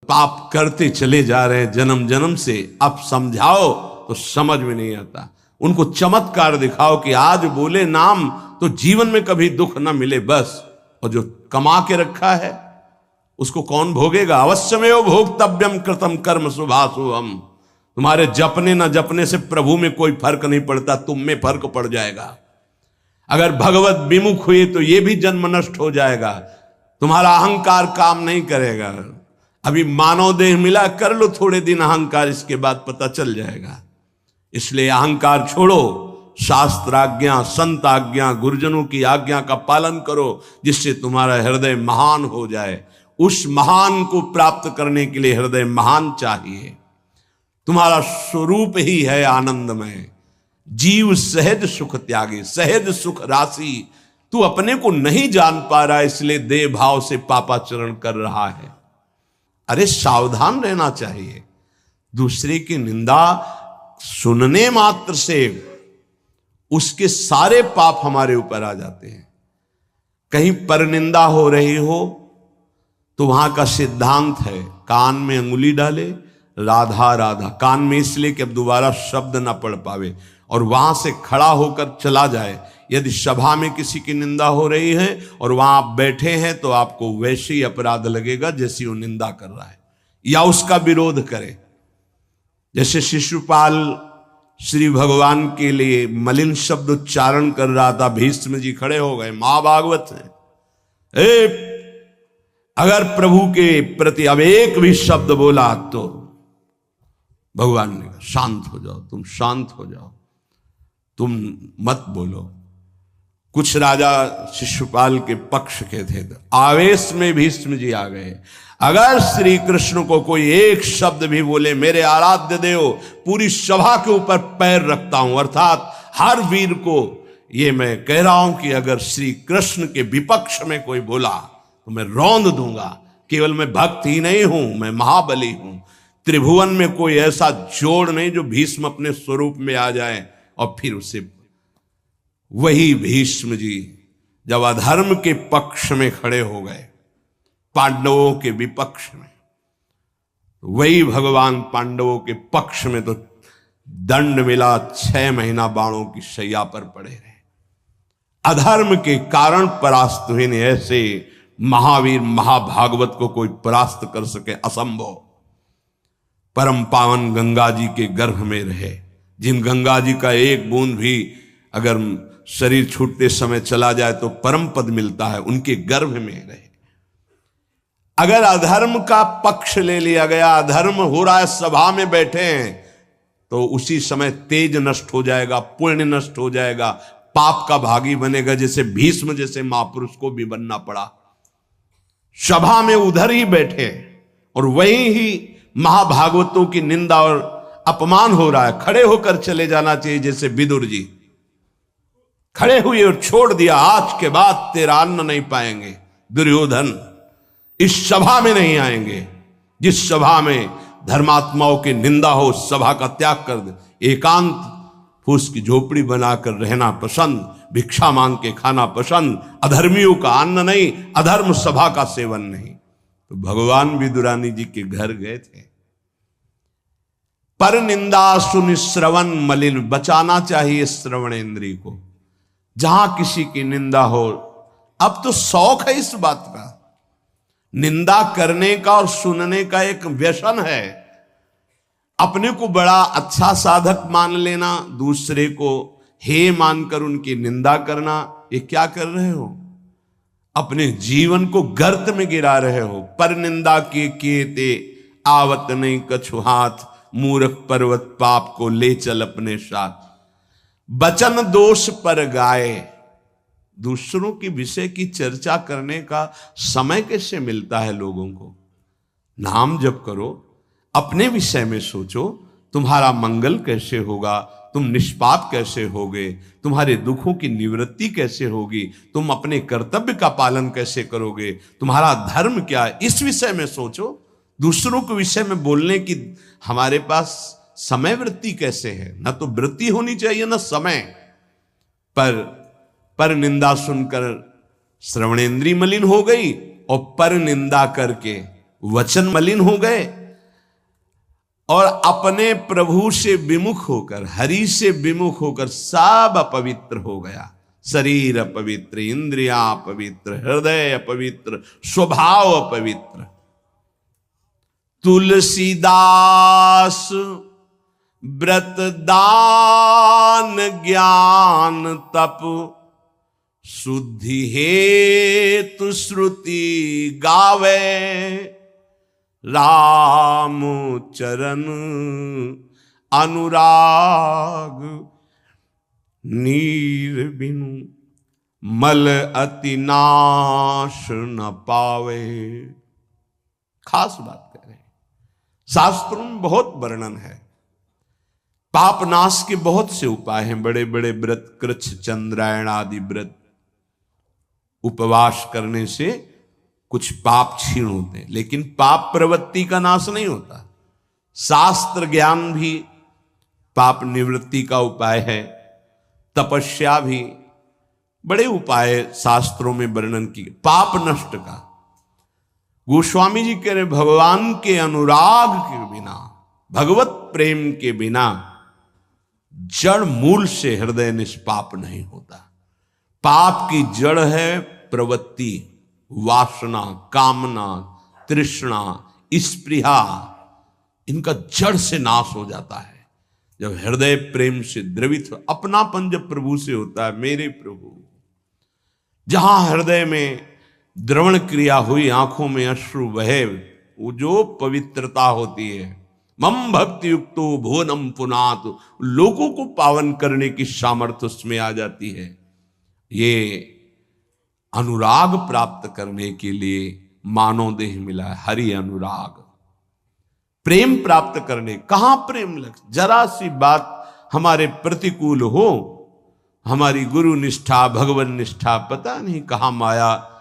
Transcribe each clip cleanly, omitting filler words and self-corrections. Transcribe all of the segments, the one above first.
पाप करते चले जा रहे हैं जन्म जन्म से। अब समझाओ तो समझ में नहीं आता। उनको चमत्कार दिखाओ कि आज बोले नाम तो जीवन में कभी दुख ना मिले बस। और जो कमा के रखा है उसको कौन भोगेगा? अवश्यमेव भोक्तव्यम कृतम कर्म शुभाशुभम। तुम्हारे जपने ना जपने से प्रभु में कोई फर्क नहीं पड़ता, तुम में फर्क पड़ जाएगा। अगर भगवत विमुख हुए तो ये भी जन्म नष्ट हो जाएगा। तुम्हारा अहंकार काम नहीं करेगा। अभी मानव देह मिला, कर लो थोड़े दिन अहंकार, इसके बाद पता चल जाएगा। इसलिए अहंकार छोड़ो, शास्त्राज्ञा, संत आज्ञा, गुरुजनों की आज्ञा का पालन करो, जिससे तुम्हारा हृदय महान हो जाए। उस महान को प्राप्त करने के लिए हृदय महान चाहिए। तुम्हारा स्वरूप ही है आनंदमय। जीव सहज सुख त्यागे, सहज सुख राशि। तू अपने को नहीं जान पा रहा, इसलिए देह भाव से पापाचरण कर रहा है। अरे सावधान रहना चाहिए। दूसरे की निंदा सुनने मात्र से उसके सारे पाप हमारे ऊपर आ जाते हैं। कहीं परनिंदा हो रही हो तो वहां का सिद्धांत है, कान में अंगुली डाले, राधा राधा, कान में इसलिए कि अब दोबारा शब्द ना पढ़ पावे, और वहां से खड़ा होकर चला जाए। यदि सभा में किसी की निंदा हो रही है और वहां आप बैठे हैं तो आपको वैसे ही अपराध लगेगा जैसी वो निंदा कर रहा है, या उसका विरोध करे। जैसे शिशुपाल श्री भगवान के लिए मलिन शब्द उच्चारण कर रहा था, भीष्म जी खड़े हो गए, महाभागवत है, अगर प्रभु के प्रति अब एक भी शब्द बोला तो भगवान ने कहा शांत हो जाओ, तुम शांत हो जाओ, तुम मत बोलो। कुछ राजा शिशुपाल के पक्ष के थे, आवेश में भीष्म जी आ गए। अगर श्री कृष्ण को कोई एक शब्द भी बोले, मेरे आराध्य देव, पूरी सभा के ऊपर पैर रखता हूं। अर्थात हर वीर को ये मैं कह रहा हूं कि अगर श्री कृष्ण के विपक्ष में कोई बोला तो मैं रौंद दूंगा। केवल मैं भक्त ही नहीं हूं, मैं महाबली हूं। त्रिभुवन में कोई ऐसा जोड़ नहीं जो भीष्म अपने स्वरूप में आ जाए। और फिर उसे वही भीष्म जी जब अधर्म के पक्ष में खड़े हो गए, पांडवों के विपक्ष में, वही भगवान पांडवों के पक्ष में तो दंड मिला, 6 महीना बाणों की शैया पर पड़े रहे। अधर्म के कारण परास्त हुए ने। ऐसे महावीर महाभागवत को कोई परास्त कर सके असंभव। परम पावन गंगा जी के गर्भ में रहे, जिन गंगा जी का एक बूंद भी अगर शरीर छूटते समय चला जाए तो परम पद मिलता है, उनके गर्भ में रहे। अगर अधर्म का पक्ष ले लिया गया, अधर्म हो रहा है, सभा में बैठे हैं, तो उसी समय तेज नष्ट हो जाएगा, पुण्य नष्ट हो जाएगा, पाप का भागी बनेगा। जैसे भीष्म जैसे महापुरुष को भी बनना पड़ा। सभा में उधर ही बैठे और वहीं ही महाभागवतों की निंदा और अपमान हो रहा है। खड़े होकर चले जाना चाहिए, जैसे विदुर जी खड़े हुए और छोड़ दिया, आज के बाद तेरा अन्न नहीं पाएंगे दुर्योधन, इस सभा में नहीं आएंगे। जिस सभा में धर्मात्माओं की निंदा हो, उस सभा का त्याग कर दे। एकांत फूस की झोपड़ी बनाकर रहना पसंद, भिक्षा मांग के खाना पसंद, अधर्मियों का अन्न नहीं, अधर्म सभा का सेवन नहीं। तो भगवान विदुरानी जी के घर गए थे। पर निंदा सुन श्रवण मलिन, बचाना चाहिए श्रवणेंद्रिय को। जहां किसी की निंदा हो, अब तो शौक है इस बात का, निंदा करने का और सुनने का एक व्यसन है। अपने को बड़ा अच्छा साधक मान लेना, दूसरे को हे मानकर उनकी निंदा करना, ये क्या कर रहे हो? अपने जीवन को गर्त में गिरा रहे हो। पर निंदा के ते आवत नहीं कछु हाथ, मूर्ख पर्वत पाप को ले चल अपने साथ। बचन दोष पर गाए, दूसरों की विषय की चर्चा करने का समय कैसे मिलता है लोगों को? नाम जप करो, अपने विषय में सोचो, तुम्हारा मंगल कैसे होगा, तुम निष्पाप कैसे होगे, तुम्हारे दुखों की निवृत्ति कैसे होगी, तुम अपने कर्तव्य का पालन कैसे करोगे, तुम्हारा धर्म क्या है, इस विषय में सोचो। दूसरों के विषय में बोलने की हमारे पास समय वृत्ति कैसे है? ना तो वृत्ति होनी चाहिए ना समय। पर निंदा सुनकर श्रवणेंद्रिय मलिन हो गई, और पर निंदा करके वचन मलिन हो गए और अपने प्रभु से विमुख होकर, हरि से विमुख होकर सब अपवित्र हो गया। शरीर अपवित्र, इंद्रियां अपवित्र, हृदय अपवित्र, स्वभाव अपवित्र। तुलसीदास व्रत दान ज्ञान तप शुद्धि हेतु श्रुति गावे, राम चरण अनुराग नीर बिनु मल अति नाश न पावे। खास बात कह रहे हैं, शास्त्रों में बहुत वर्णन है। पाप नाश के बहुत से उपाय हैं, बड़े बड़े व्रत, कृच्छ चंद्रायण आदि व्रत, उपवास करने से कुछ पाप क्षीण होते हैं, लेकिन पाप प्रवृत्ति का नाश नहीं होता। शास्त्र ज्ञान भी पाप निवृत्ति का उपाय है, तपस्या भी, बड़े उपाय शास्त्रों में वर्णन की। पाप नष्ट का गोस्वामी जी कह रहे, भगवान के अनुराग के बिना, भगवत प्रेम के बिना जड़ मूल से हृदय निष्पाप नहीं होता। पाप की जड़ है प्रवृत्ति, वासना, कामना, तृष्णा, स्पृहा। इनका जड़ से नाश हो जाता है जब हृदय प्रेम से द्रवित हो। अपनापन जब प्रभु से होता है, मेरे प्रभु, जहां हृदय में द्रवण क्रिया हुई, आंखों में अश्रु बहे, वो जो पवित्रता होती है, मम भक्ति युक्तो भुवनम पुनात, लोगों को पावन करने की सामर्थ्य उसमें आ जाती है। ये अनुराग प्राप्त करने के लिए मानव देह मिला है, हरि अनुराग। प्रेम प्राप्त करने, कहां प्रेम लग, जरा सी बात हमारे प्रतिकूल हो, हमारी गुरु निष्ठा, भगवान निष्ठा, पता नहीं कहां माया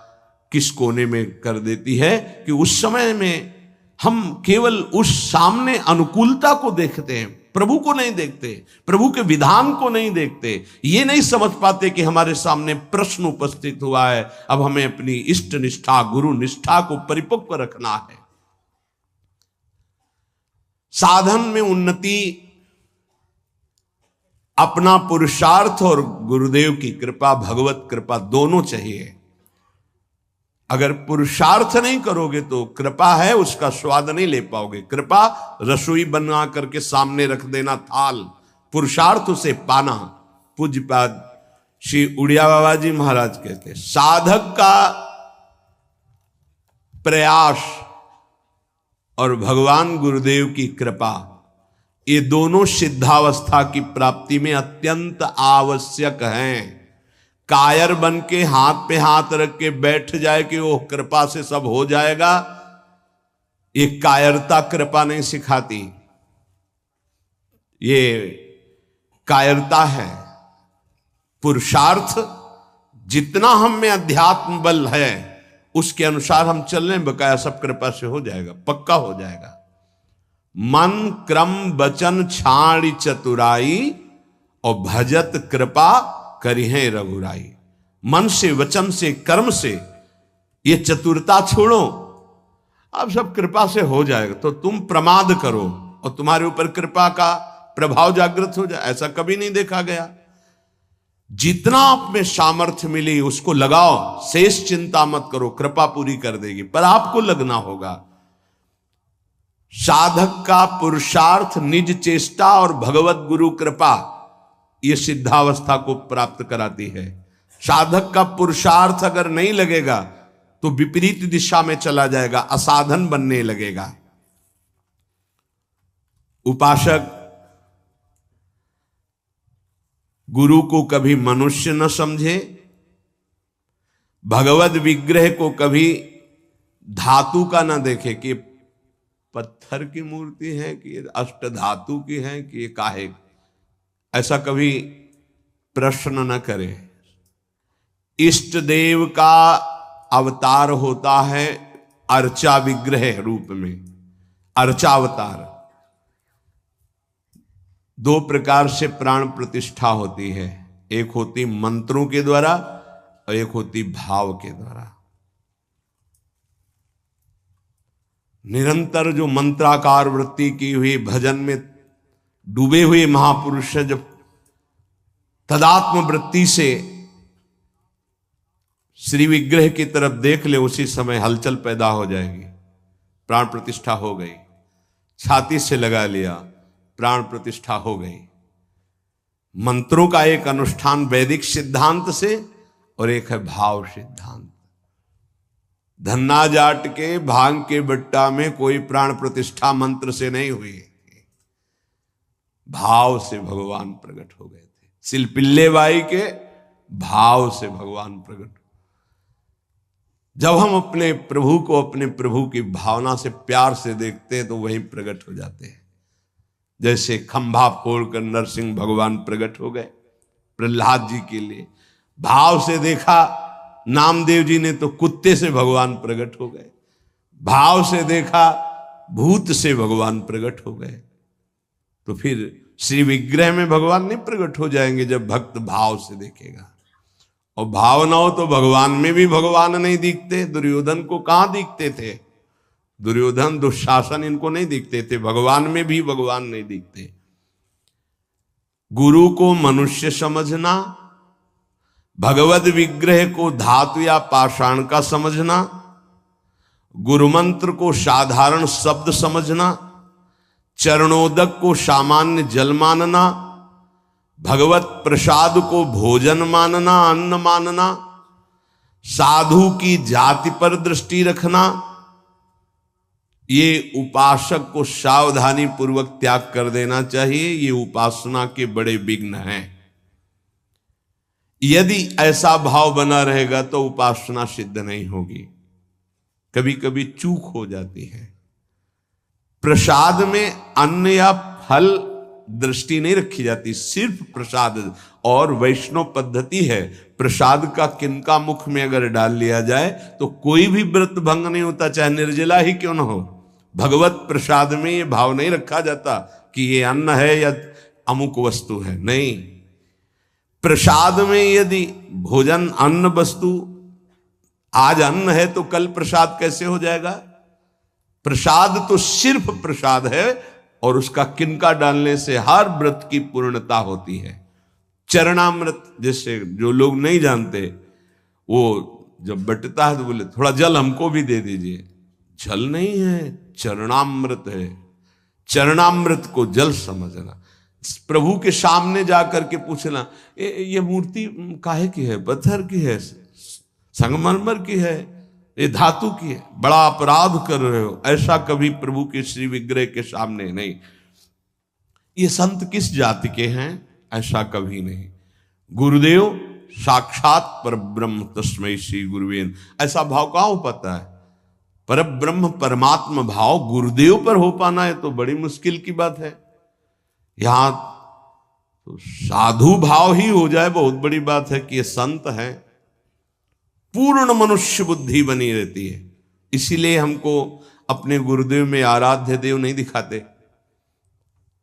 किस कोने में कर देती है कि उस समय में हम केवल उस सामने अनुकूलता को देखते हैं, प्रभु को नहीं देखते, प्रभु के विधान को नहीं देखते। ये नहीं समझ पाते कि हमारे सामने प्रश्न उपस्थित हुआ है, अब हमें अपनी इष्ट निष्ठा, गुरु निष्ठा को परिपक्व रखना है। साधन में उन्नति अपना पुरुषार्थ और गुरुदेव की कृपा, भगवत कृपा दोनों चाहिए। अगर पुरुषार्थ नहीं करोगे तो कृपा है उसका स्वाद नहीं ले पाओगे। कृपा रसोई बना करके सामने रख देना थाल, पुरुषार्थ उसे पाना। पूज्यपाद श्री उड़िया बाबा जी महाराज कहते, साधक का प्रयास और भगवान गुरुदेव की कृपा, ये दोनों सिद्धावस्था की प्राप्ति में अत्यंत आवश्यक हैं। कायर बन के हाथ पे हाथ रख के बैठ जाए कि वो कृपा से सब हो जाएगा, ये कायरता कृपा नहीं सिखाती, ये कायरता है। पुरुषार्थ जितना हम में अध्यात्म बल है उसके अनुसार हम चल रहे, बकाया सब कृपा से हो जाएगा, पक्का हो जाएगा। मन क्रम वचन छाड़ी चतुराई और भजत कृपा करी है रघुराई। मन से, वचन से, कर्म से ये चतुरता छोड़ो, अब सब कृपा से हो जाएगा। तो तुम प्रमाद करो और तुम्हारे ऊपर कृपा का प्रभाव जागृत हो जाए, ऐसा कभी नहीं देखा गया। जितना आप में सामर्थ्य मिली उसको लगाओ, शेष चिंता मत करो, कृपा पूरी कर देगी, पर आपको लगना होगा। साधक का पुरुषार्थ, निज चेष्टा और भगवत गुरु कृपा, ये सिद्धावस्था को प्राप्त कराती है। साधक का पुरुषार्थ अगर नहीं लगेगा तो विपरीत दिशा में चला जाएगा, असाधन बनने लगेगा। उपासक गुरु को कभी मनुष्य न समझे, भगवत विग्रह को कभी धातु का न देखे कि पत्थर की मूर्ति है कि अष्ट धातु की है कि ये काहे, ऐसा कभी प्रश्न न करे। इष्ट देव का अवतार होता है अर्चा विग्रह रूप में, अर्चावतार। दो प्रकार से प्राण प्रतिष्ठा होती है, एक होती मंत्रों के द्वारा और एक होती भाव के द्वारा। निरंतर जो मंत्राकार वृत्ति की हुई भजन में डूबे हुए महापुरुष है, जब तदात्म वृत्ति से श्री विग्रह की तरफ देख ले, उसी समय हलचल पैदा हो जाएगी। प्राण प्रतिष्ठा हो गई, छाती से लगा लिया, प्राण प्रतिष्ठा हो गई। मंत्रों का एक अनुष्ठान वैदिक सिद्धांत से और एक है भाव सिद्धांत। धन्ना जाट के भांग के बट्टा में कोई प्राण प्रतिष्ठा मंत्र से नहीं हुई, भाव से भगवान प्रकट हो गए थे। सिलपिल्ले बाई के भाव से भगवान प्रकट। जब हम अपने प्रभु को अपने प्रभु की भावना से प्यार से देखते हैं तो वहीं प्रकट हो जाते हैं। जैसे खंभा फोड़कर नरसिंह भगवान प्रकट हो गए प्रहलाद जी के लिए, भाव से देखा नामदेव जी ने तो कुत्ते से भगवान प्रकट हो गए, भाव से देखा भूत से भगवान प्रकट हो गए। तो फिर श्री विग्रह में भगवान नहीं प्रकट हो जाएंगे जब भक्त भाव से देखेगा। और भाव ना हो तो भगवान में भी भगवान नहीं दिखते। दुर्योधन को कहां दिखते थे? दुर्योधन दुशासन इनको नहीं दिखते थे, भगवान में भी भगवान नहीं दिखते। गुरु को मनुष्य समझना, भगवद विग्रह को धातु या पाषाण का समझना, गुरु मंत्र को साधारण शब्द समझना, चरणोदक को सामान्य जल मानना, भगवत प्रसाद को भोजन मानना, अन्न मानना, साधु की जाति पर दृष्टि रखना, ये उपासक को सावधानी पूर्वक त्याग कर देना चाहिए। ये उपासना के बड़े विघ्न हैं। यदि ऐसा भाव बना रहेगा तो उपासना सिद्ध नहीं होगी। कभी कभी चूक हो जाती है। प्रसाद में अन्न या फल दृष्टि नहीं रखी जाती, सिर्फ प्रसाद। और वैष्णव पद्धति है, प्रसाद का किनका मुख में अगर डाल लिया जाए तो कोई भी व्रत भंग नहीं होता, चाहे निर्जला ही क्यों न हो। भगवत प्रसाद में ये भाव नहीं रखा जाता कि ये अन्न है या अमुक वस्तु है, नहीं। प्रसाद में यदि भोजन अन्न वस्तु, आज अन्न है तो कल प्रसाद कैसे हो जाएगा? प्रसाद तो सिर्फ प्रसाद है और उसका किनका डालने से हर व्रत की पूर्णता होती है। चरणामृत, जैसे जो लोग नहीं जानते, वो जब बटता है तो बोले थोड़ा जल हमको भी दे दीजिए। जल नहीं है, चरणामृत है। चरणामृत को जल समझना, प्रभु के सामने जाकर के पूछना ये मूर्ति काहे की है? पत्थर की है, संगमरमर की है, ये धातु की है, बड़ा अपराध कर रहे हो। ऐसा कभी प्रभु के श्री विग्रह के सामने नहीं। ये संत किस जाति के हैं? ऐसा कभी नहीं। गुरुदेव साक्षात परब्रह्म तस्मै श्री गुरुवे, ऐसा भाव कहाँ हो पाता है? परब्रह्म परमात्मा भाव गुरुदेव पर हो पाना है तो बड़ी मुश्किल की बात है। यहां तो साधु भाव ही हो जाए बहुत बड़ी बात है कि ये संत है। पूर्ण मनुष्य बुद्धि बनी रहती है। इसीलिए हमको अपने गुरुदेव में आराध्य देव नहीं दिखाते,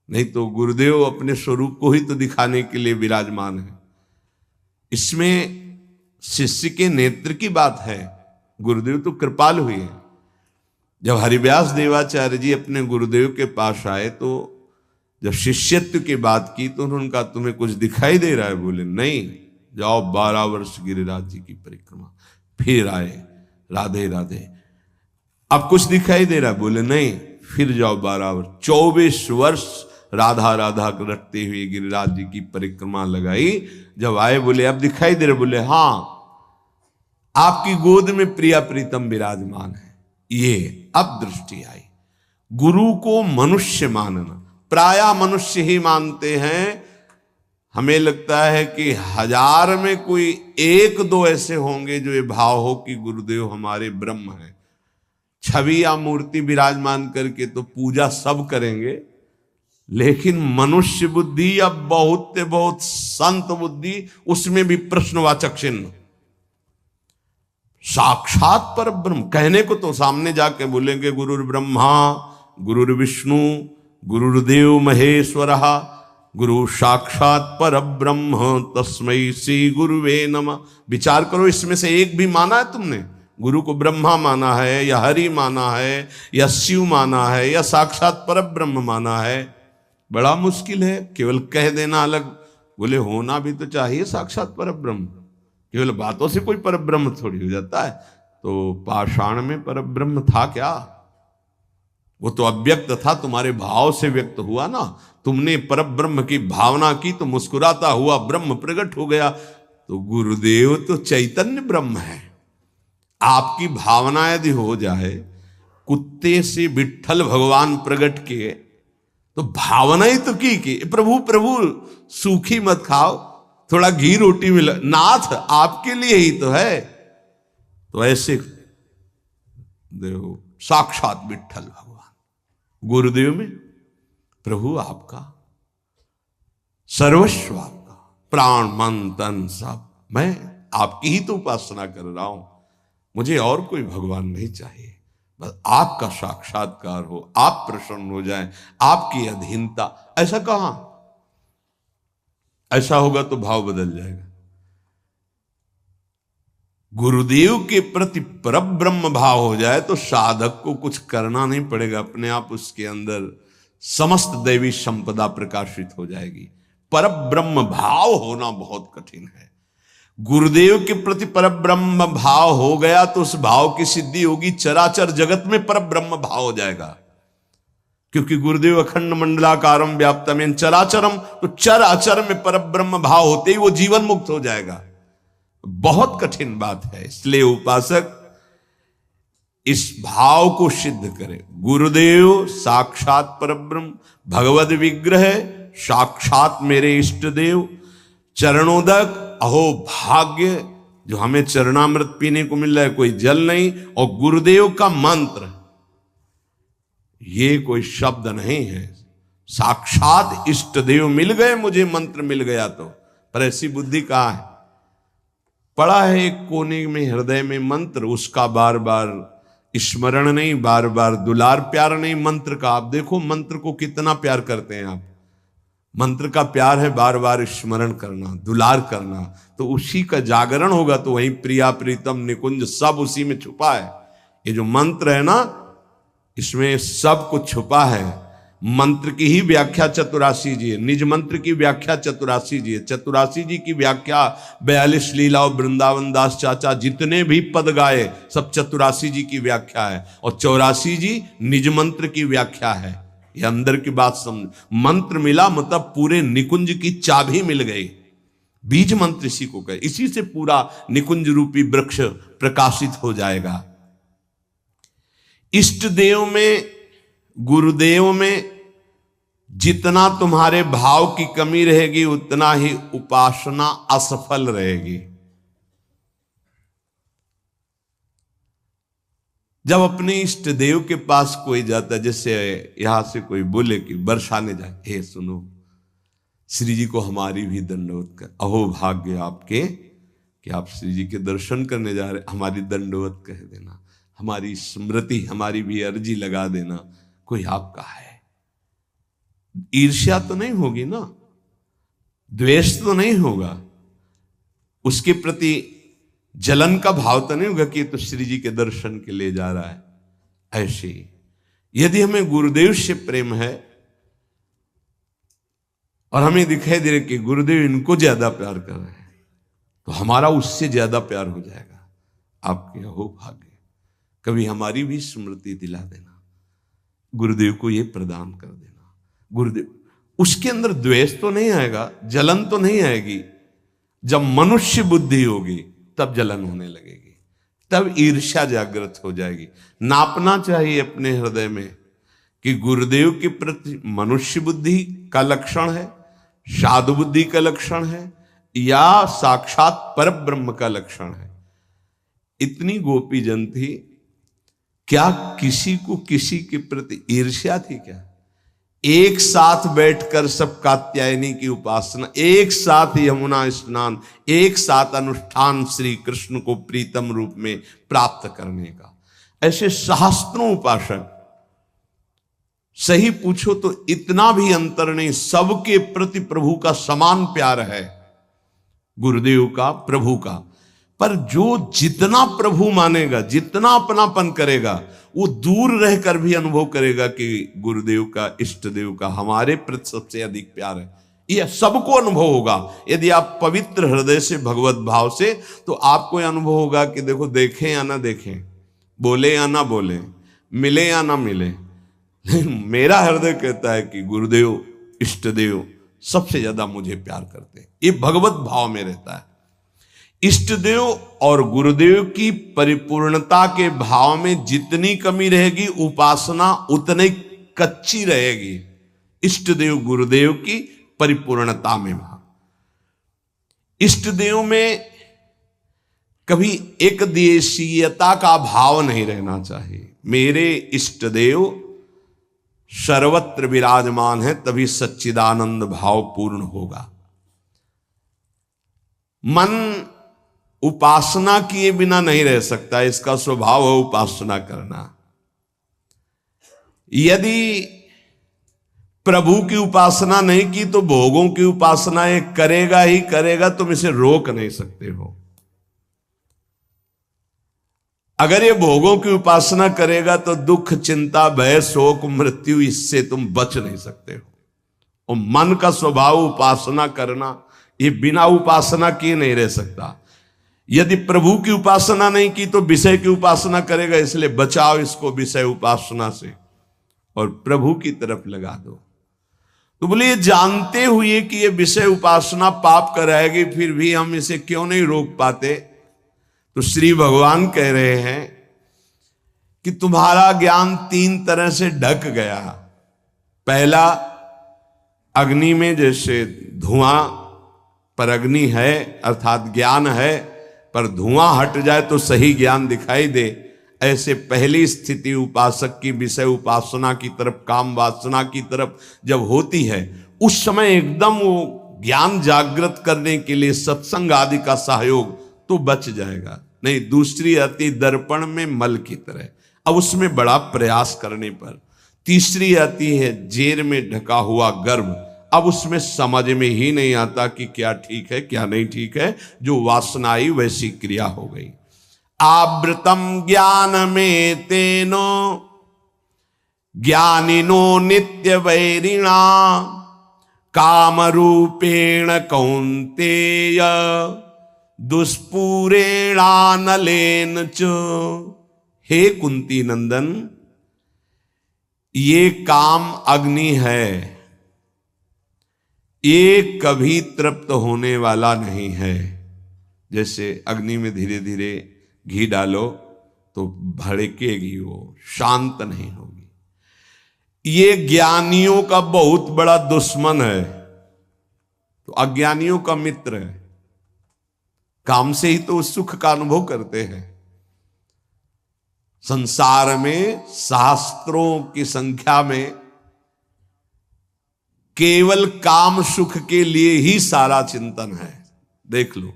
नहीं तो गुरुदेव अपने स्वरूप को ही तो दिखाने के लिए विराजमान है। इसमें शिष्य के नेत्र की बात है। गुरुदेव तो कृपाल हुए हैं। जब हरिव्यास देवाचार्य जी अपने गुरुदेव के पास आए तो जब शिष्यत्व की बात की तो उन्होंने कहा तुम्हें कुछ दिखाई दे रहा है? बोले नहीं, जाओ 12 वर्ष गिरिराज जी की परिक्रमा। फिर आए, राधे राधे। अब कुछ दिखाई दे रहा है? बोले नहीं, फिर जाओ 12 वर्ष। 24 वर्ष राधा राधा रटते हुए गिरिराज जी की परिक्रमा लगाई। जब आए बोले अब दिखाई दे रहे? बोले हाँ, आपकी गोद में प्रिया प्रीतम विराजमान है। ये अब दृष्टि आई। गुरु को मनुष्य मानना, प्रायः मनुष्य ही मानते हैं। हमें लगता है कि 1000 में कोई 1-2 ऐसे होंगे जो ये भाव हो कि गुरुदेव हमारे ब्रह्म हैं। छवि या मूर्ति विराजमान करके तो पूजा सब करेंगे, लेकिन मनुष्य बुद्धि या बहुत बहुत संत बुद्धि, उसमें भी प्रश्नवाचक चिन्ह। साक्षात पर ब्रह्म कहने को तो सामने जाके बोलेंगे गुरुर ब्रह्मा गुरुर विष्णु गुरुर्देव महेश्वरः गुरु साक्षात पर ब्रह्म तस्मै श्री गुरुवे नमः। विचार करो, इसमें से एक भी माना है तुमने? गुरु को ब्रह्मा माना है या हरि माना है या शिव माना है या साक्षात परब्रह्म माना है, बड़ा मुश्किल है। केवल कह देना अलग, बोले होना भी तो चाहिए साक्षात परब्रह्म। केवल बातों से कोई परब्रह्म थोड़ी हो जाता है। तो पाषाण में परब्रह्म था क्या? वो तो अव्यक्त था, तुम्हारे भाव से व्यक्त हुआ ना। तुमने परब्रह्म की भावना की तो मुस्कुराता हुआ ब्रह्म प्रकट हो गया। तो गुरुदेव तो चैतन्य ब्रह्म है। आपकी भावना यदि हो जाए, कुत्ते से विट्ठल भगवान प्रकट किए, तो भावना ही तो की कि प्रभु प्रभु सूखी मत खाओ, थोड़ा घी रोटी मिला, नाथ आपके लिए ही तो है। तो ऐसे देखो साक्षात विट्ठल भगवान गुरुदेव में, प्रभु आपका सर्वस्व, आपका प्राण मन तन सब, मैं आपकी ही तो उपासना कर रहा हूं, मुझे और कोई भगवान नहीं चाहिए। बस आपका साक्षात्कार हो, आप प्रसन्न हो जाएं, आपकी अधीनता। ऐसा कहां? ऐसा होगा तो भाव बदल जाएगा। गुरुदेव के प्रति परब्रह्म भाव हो जाए तो साधक को कुछ करना नहीं पड़ेगा, अपने आप उसके अंदर समस्त दैवी संपदा प्रकाशित हो जाएगी। परब्रह्म भाव होना बहुत कठिन है। गुरुदेव के प्रति परब्रह्म भाव हो गया तो उस भाव की सिद्धि होगी, चराचर जगत में परब्रह्म भाव हो जाएगा। क्योंकि गुरुदेव अखंड मंडलाकारम व्याप्तम चराचरम, तो चराचर में परब्रह्म भाव होते ही वो जीवन मुक्त हो जाएगा। बहुत कठिन बात है। इसलिए उपासक इस भाव को सिद्ध करे। गुरुदेव साक्षात परब्रह्म, भगवद विग्रह, साक्षात मेरे इष्ट देव, चरणोदक, अहो भाग्य जो हमें चरणामृत पीने को मिल रहा है, कोई जल नहीं, और गुरुदेव का मंत्र, ये कोई शब्द नहीं है। साक्षात इष्ट देव मिल गए, मुझे मंत्र मिल गया तो। पर ऐसी बुद्धि कहां है? पड़ा है एक कोने में हृदय में मंत्र, उसका बार बार स्मरण नहीं, बार बार दुलार प्यार नहीं मंत्र का। आप देखो मंत्र को कितना प्यार करते हैं आप। मंत्र का प्यार है बार बार स्मरण करना, दुलार करना, तो उसी का जागरण होगा। तो वही प्रिया प्रीतम निकुंज सब उसी में छुपा है। ये जो मंत्र है ना, इसमें सब कुछ छुपा है। मंत्र की ही व्याख्या चतुरासी जी है, निज मंत्र की व्याख्या चतुरासी जी है। चतुरासी जी की व्याख्या 42 लीला और वृंदावन दास चाचा जितने भी पद गाए सब चतुरासी जी की व्याख्या है, और 84 जी निज मंत्र की व्याख्या है। ये अंदर की बात समझ। मंत्र मिला मतलब पूरे निकुंज की चाबी मिल गई। बीज मंत्र इसी को कहे, इसी से पूरा निकुंज रूपी वृक्ष प्रकाशित हो जाएगा। इष्ट देव में, गुरुदेव में जितना तुम्हारे भाव की कमी रहेगी उतना ही उपासना असफल रहेगी। जब अपने इष्ट देव के पास कोई जाता है, जैसे यहां से कोई बोले कि बरसाने जाए, हे सुनो श्री जी को हमारी भी दंडवत कर, अहो भाग्य आपके कि आप श्री जी के दर्शन करने जा रहे, हमारी दंडवत कह देना, हमारी स्मृति, हमारी भी अर्जी लगा देना। कोई आपका है, ईर्ष्या तो नहीं होगी ना, द्वेष तो नहीं होगा, उसके प्रति जलन का भाव तो नहीं होगा कि तो श्री जी के दर्शन के लिए जा रहा है। ऐसे यदि हमें गुरुदेव से प्रेम है और हमें दिखाई दे रहा कि गुरुदेव इनको ज्यादा प्यार कर रहे हैं, तो हमारा उससे ज्यादा प्यार हो जाएगा। आपके हो भाग्य, कभी हमारी भी स्मृति दिला देना, गुरुदेव को ये प्रदान कर देना। गुरुदेव, उसके अंदर द्वेष तो नहीं आएगा, जलन तो नहीं आएगी। जब मनुष्य बुद्धि होगी तब जलन होने लगेगी, तब ईर्ष्या जागृत हो जाएगी। नापना चाहिए अपने हृदय में कि गुरुदेव के प्रति मनुष्य बुद्धि का लक्षण है, साधु बुद्धि का लक्षण है, या साक्षात परब्रह्म का लक्षण है। इतनी गोपी जन थी, क्या किसी को किसी के प्रति ईर्ष्या थी क्या? एक साथ बैठकर सब कात्यायनी की उपासना, एक साथ यमुना स्नान, एक साथ अनुष्ठान श्री कृष्ण को प्रीतम रूप में प्राप्त करने का। ऐसे सहस्त्रों उपासक, सही पूछो तो इतना भी अंतर नहीं, सबके प्रति प्रभु का समान प्यार है, गुरुदेव का, प्रभु का। पर जो जितना प्रभु मानेगा, जितना अपनापन करेगा, वो दूर रहकर भी अनुभव करेगा कि गुरुदेव का, इष्ट देव का हमारे प्रति सबसे अधिक प्यार है। यह सबको अनुभव होगा। यदि आप पवित्र हृदय से, भगवत भाव से, तो आपको यह अनुभव होगा कि देखो, देखें या ना देखें, बोले या ना बोले, मिले या ना मिले, लेकिन मेरा हृदय कहता है कि गुरुदेव, इष्ट देव सबसे ज्यादा मुझे प्यार करते हैं। ये भगवत भाव में रहता है। इष्ट देव और गुरुदेव की परिपूर्णता के भाव में जितनी कमी रहेगी, उपासना उतनी कच्ची रहेगी। इष्ट देव गुरुदेव की परिपूर्णता में, इष्ट देव में कभी एक देशीयता का भाव नहीं रहना चाहिए। मेरे इष्ट देव सर्वत्र विराजमान है, तभी सच्चिदानंद भाव पूर्ण होगा। मन उपासना किए बिना नहीं रह सकता, इसका स्वभाव है उपासना करना। यदि प्रभु की उपासना नहीं की तो भोगों की उपासना ये करेगा ही करेगा, तुम इसे रोक नहीं सकते हो। अगर ये भोगों की उपासना करेगा तो दुख, चिंता, भय, शोक, मृत्यु, इससे तुम बच नहीं सकते हो। और मन का स्वभाव उपासना करना, ये बिना उपासना किए नहीं रह सकता। यदि प्रभु की उपासना नहीं की तो विषय की उपासना करेगा, इसलिए बचाओ इसको विषय उपासना से और प्रभु की तरफ लगा दो। तो बोले, ये जानते हुए कि ये विषय उपासना पाप कराएगी, फिर भी हम इसे क्यों नहीं रोक पाते? तो श्री भगवान कह रहे हैं कि तुम्हारा ज्ञान तीन तरह से ढक गया। पहला, अग्नि में जैसे धुआं पर अग्नि है, अर्थात ज्ञान है, पर धुआं हट जाए तो सही ज्ञान दिखाई दे, ऐसे पहली स्थिति उपासक की विषय उपासना की तरफ, काम वासना की तरफ जब होती है, उस समय एकदम वो ज्ञान जागृत करने के लिए सत्संग आदि का सहयोग तो बच जाएगा। नहीं, दूसरी आती दर्पण में मल की तरह, अब उसमें बड़ा प्रयास करने पर। तीसरी आती है जेर में ढका हुआ गर्भ, अब उसमें समझ में ही नहीं आता कि क्या ठीक है क्या नहीं ठीक है, जो वासना आई वैसी क्रिया हो गई। आवृतम ज्ञान में तेनो ज्ञानिनो नित्य वैरिणा काम रूपेण कौन्तेय दुष्पूरेणानलेन च। हे कुंती नंदन, ये काम अग्नि है, ये कभी तृप्त होने वाला नहीं है। जैसे अग्नि में धीरे धीरे घी डालो तो भड़केगी, वो शांत नहीं होगी। ये ज्ञानियों का बहुत बड़ा दुश्मन है, तो अज्ञानियों का मित्र है। काम से ही तो सुख का अनुभव करते हैं। संसार में शास्त्रों की संख्या में केवल काम सुख के लिए ही सारा चिंतन है। देख लो,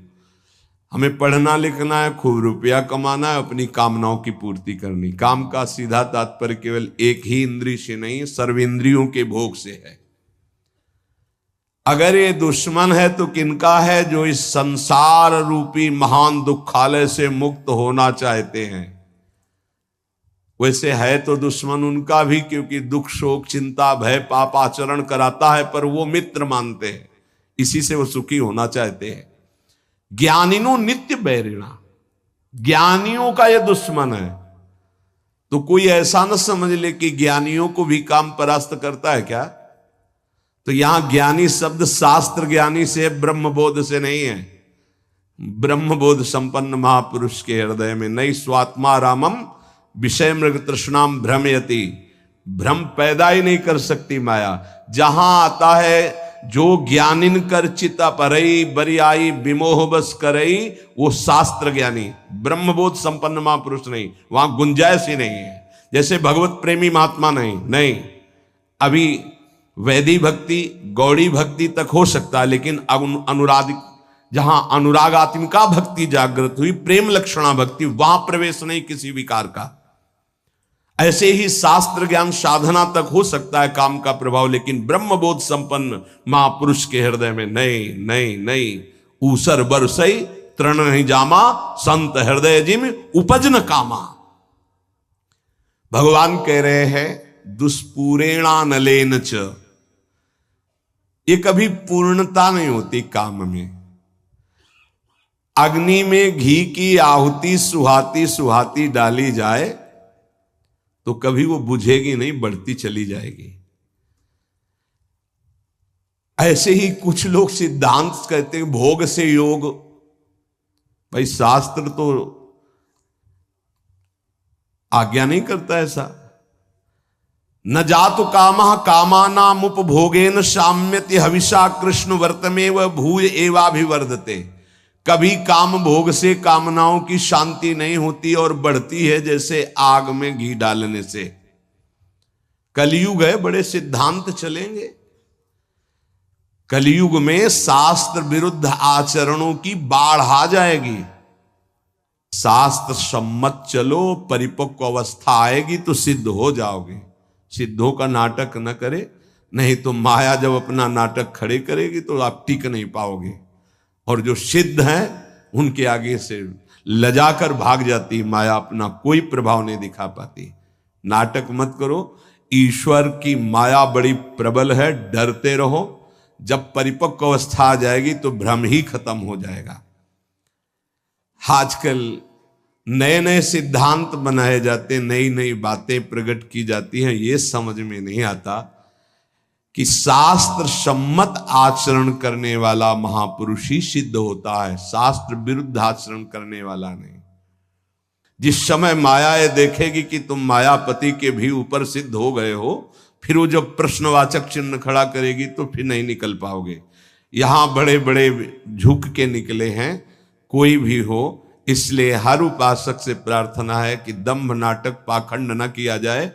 हमें पढ़ना लिखना है, खूब रुपया कमाना है, अपनी कामनाओं की पूर्ति करनी। काम का सीधा तात्पर्य केवल एक ही इंद्रिय से नहीं, सर्वेंद्रियों के भोग से है। अगर ये दुश्मन है तो किनका है? जो इस संसार रूपी महान दुखालय से मुक्त होना चाहते हैं। वैसे है तो दुश्मन उनका भी, क्योंकि दुख, शोक, चिंता, भय, पाप आचरण कराता है, पर वो मित्र मानते हैं, इसी से वो सुखी होना चाहते हैं। ज्ञानिनो नित्य बैरिणा, ज्ञानियों का ये दुश्मन है। तो कोई ऐसा न समझ ले कि ज्ञानियों को भी काम परास्त करता है क्या? तो यहां ज्ञानी शब्द शास्त्र ज्ञानी से, ब्रह्मबोध से नहीं है। ब्रह्मबोध संपन्न महापुरुष के हृदय में नहीं। स्वात्मा रामम विषय मृग तृष्णाम भ्रमयति, भ्रम पैदा ही नहीं कर सकती माया। जहां आता है जो ज्ञानिन कर चिता परई बरियाई विमोह बस करई, वो शास्त्र ज्ञानी, ब्रह्मबोध संपन्न महापुरुष नहीं। वहां गुंजाइश ही नहीं है। जैसे भगवत प्रेमी महात्मा नहीं। अभी वैदिक भक्ति, गौड़ी भक्ति तक हो सकता है, लेकिन अनुराग, जहां अनुरागात्मिका भक्ति जागृत हुई, प्रेम लक्षणा भक्ति, वहां प्रवेश नहीं किसी विकार का। ऐसे ही शास्त्र ज्ञान साधना तक हो सकता है काम का प्रभाव, लेकिन ब्रह्मबोध संपन्न महापुरुष के हृदय में नहीं। ऊसर बरसई तृण नहीं जामा, संत हृदय जिम उपज न कामा। भगवान कह रहे हैं दुष्पूरेणा नलेन च, ये कभी पूर्णता नहीं होती काम में। अग्नि में घी की आहुति सुहाती सुहाती डाली जाए तो कभी वो बुझेगी नहीं, बढ़ती चली जाएगी। ऐसे ही कुछ लोग सिद्धांत कहते हैं भोग से योग। भाई शास्त्र तो आज्ञा नहीं करता ऐसा। न जातु कामः कामानाम उपभोगेन साम्यति हविषा कृष्ण वर्तमेव भूय एवाभिवर्धते। कभी काम भोग से कामनाओं की शांति नहीं होती और बढ़ती है जैसे आग में घी डालने से। कलयुग है, बड़े सिद्धांत चलेंगे। कलयुग में शास्त्र विरुद्ध आचरणों की बाढ़ आ जाएगी। शास्त्र सम्मत चलो, परिपक्व अवस्था आएगी तो सिद्ध हो जाओगे। सिद्धों का नाटक न करे, नहीं तो माया जब अपना नाटक खड़े करेगी तो आप टिक नहीं पाओगे। और जो सिद्ध हैं उनके आगे से लजाकर भाग जाती माया, अपना कोई प्रभाव नहीं दिखा पाती। नाटक मत करो, ईश्वर की माया बड़ी प्रबल है, डरते रहो। जब परिपक्व अवस्था आ जाएगी तो भ्रम ही खत्म हो जाएगा। आजकल नए नए सिद्धांत बनाए जाते, नई नई बातें प्रकट की जाती हैं। ये समझ में नहीं आता कि शास्त्र सम्मत आचरण करने वाला महापुरुष ही सिद्ध होता है, शास्त्र विरुद्ध आचरण करने वाला नहीं। जिस समय माया ये देखेगी कि तुम मायापति के भी ऊपर सिद्ध हो गए हो, फिर वो जब प्रश्नवाचक चिन्ह खड़ा करेगी तो फिर नहीं निकल पाओगे। यहां बड़े बड़े झुक के निकले हैं, कोई भी हो। इसलिए हर उपासक से प्रार्थना है कि दंभ नाटक पाखंड न किया जाए।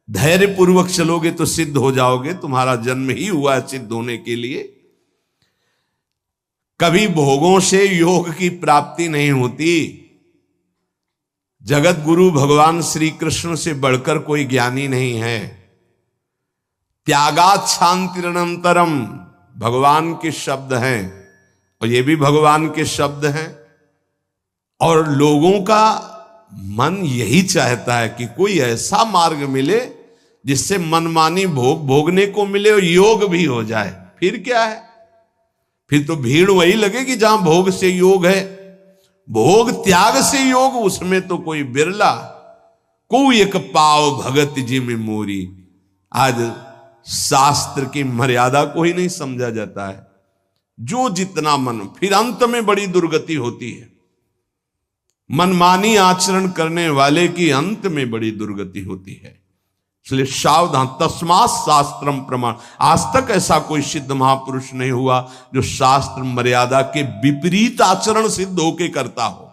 धैर्य पूर्वक चलोगे तो सिद्ध हो जाओगे। तुम्हारा जन्म ही हुआ है सिद्ध होने के लिए। कभी भोगों से योग की प्राप्ति नहीं होती। जगत गुरु भगवान श्री कृष्ण से बढ़कर कोई ज्ञानी नहीं है। त्यागात शांतिरनंतरम भगवान के शब्द हैं, और ये भी भगवान के शब्द हैं। और लोगों का मन यही चाहता है कि कोई ऐसा मार्ग मिले जिससे मनमानी भोग भोगने को मिले और योग भी हो जाए। फिर क्या है, फिर तो भीड़ वही लगेगी जहां भोग से योग है। भोग त्याग से योग, उसमें तो कोई बिरला। कोई एक पाव भगत जी में मोरी। आज शास्त्र की मर्यादा को ही नहीं समझा जाता है। जो जितना मन, फिर अंत में बड़ी दुर्गति होती है। मनमानी आचरण करने वाले की अंत में बड़ी दुर्गति होती है। इसलिए सावधान, तस्मात् शास्त्रम प्रमाण। आज तक ऐसा कोई सिद्ध महापुरुष नहीं हुआ जो शास्त्र मर्यादा के विपरीत आचरण सिद्ध होके करता हो।